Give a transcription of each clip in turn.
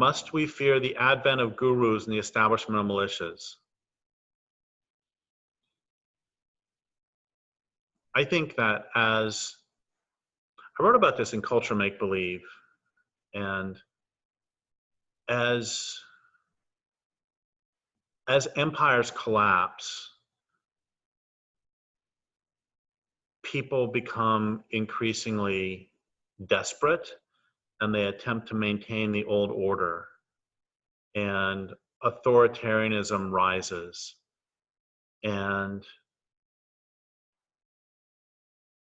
must we fear the advent of gurus and the establishment of militias? I think that I wrote about this in Culture Make Believe, and as empires collapse, people become increasingly desperate and they attempt to maintain the old order, and authoritarianism rises. And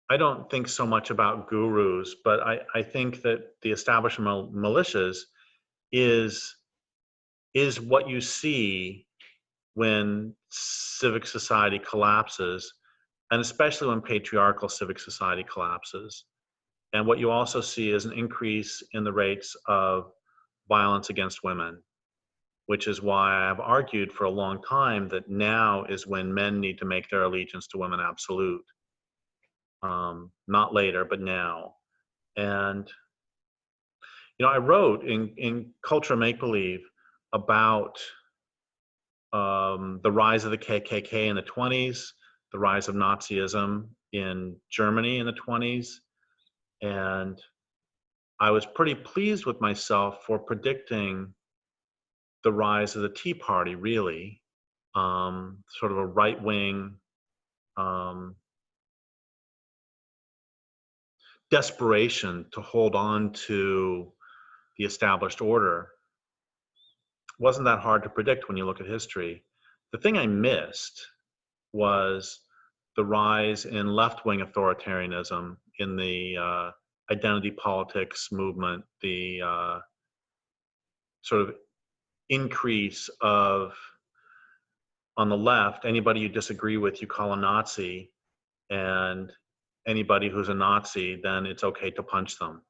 I don't think so much about gurus, but I think that the establishment of militias is what you see when civic society collapses, and especially when patriarchal civic society collapses. And what you also see is an increase in the rates of violence against women, which is why I've argued for a long time that now is when men need to make their allegiance to women absolute. Not later, but now. And, I wrote in Culture Make Believe about the rise of the KKK in the 20s, the rise of Nazism in Germany in the 20s. And I was pretty pleased with myself for predicting the rise of the Tea Party, really. Sort of a right-wing desperation to hold on to the established order. It wasn't that hard to predict when you look at history. The thing I missed was the rise in left-wing authoritarianism in the identity politics movement, the sort of increase of, on the left, anybody you disagree with, you call a Nazi, and anybody who's a Nazi, then it's okay to punch them.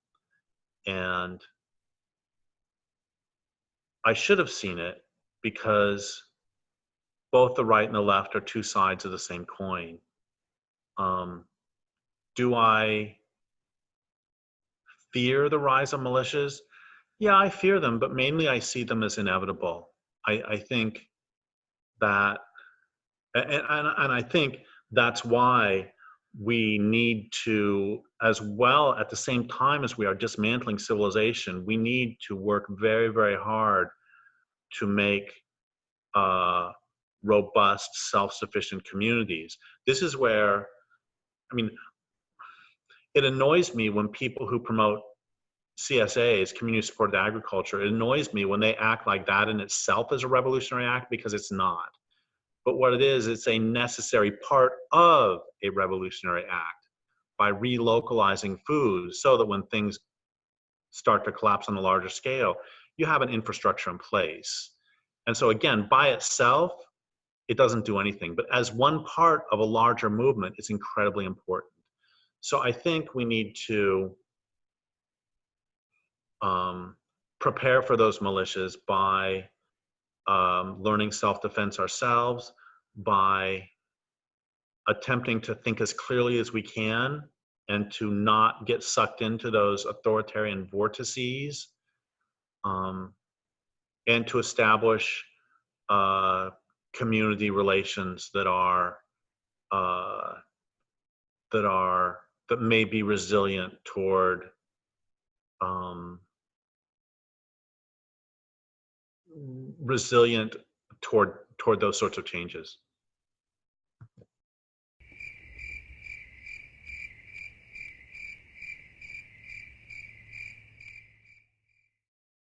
And I should have seen it, because both the right and the left are two sides of the same coin. Do I fear the rise of militias? Yeah, I fear them, but mainly I see them as inevitable. I think that, and I think that's why we need to, as well, at the same time as we are dismantling civilization, we need to work very, very hard to make robust, self-sufficient communities. This is where, it annoys me when people who promote CSAs, community supported agriculture, it annoys me when they act like that in itself is a revolutionary act, because it's not. But what it is, it's a necessary part of a revolutionary act by relocalizing food, so that when things start to collapse on a larger scale, you have an infrastructure in place. And so again, by itself, it doesn't do anything. But as one part of a larger movement, it's incredibly important. So I think we need to prepare for those militias by learning self-defense ourselves, by attempting to think as clearly as we can and to not get sucked into those authoritarian vortices, and to establish community relations that may be resilient toward those sorts of changes.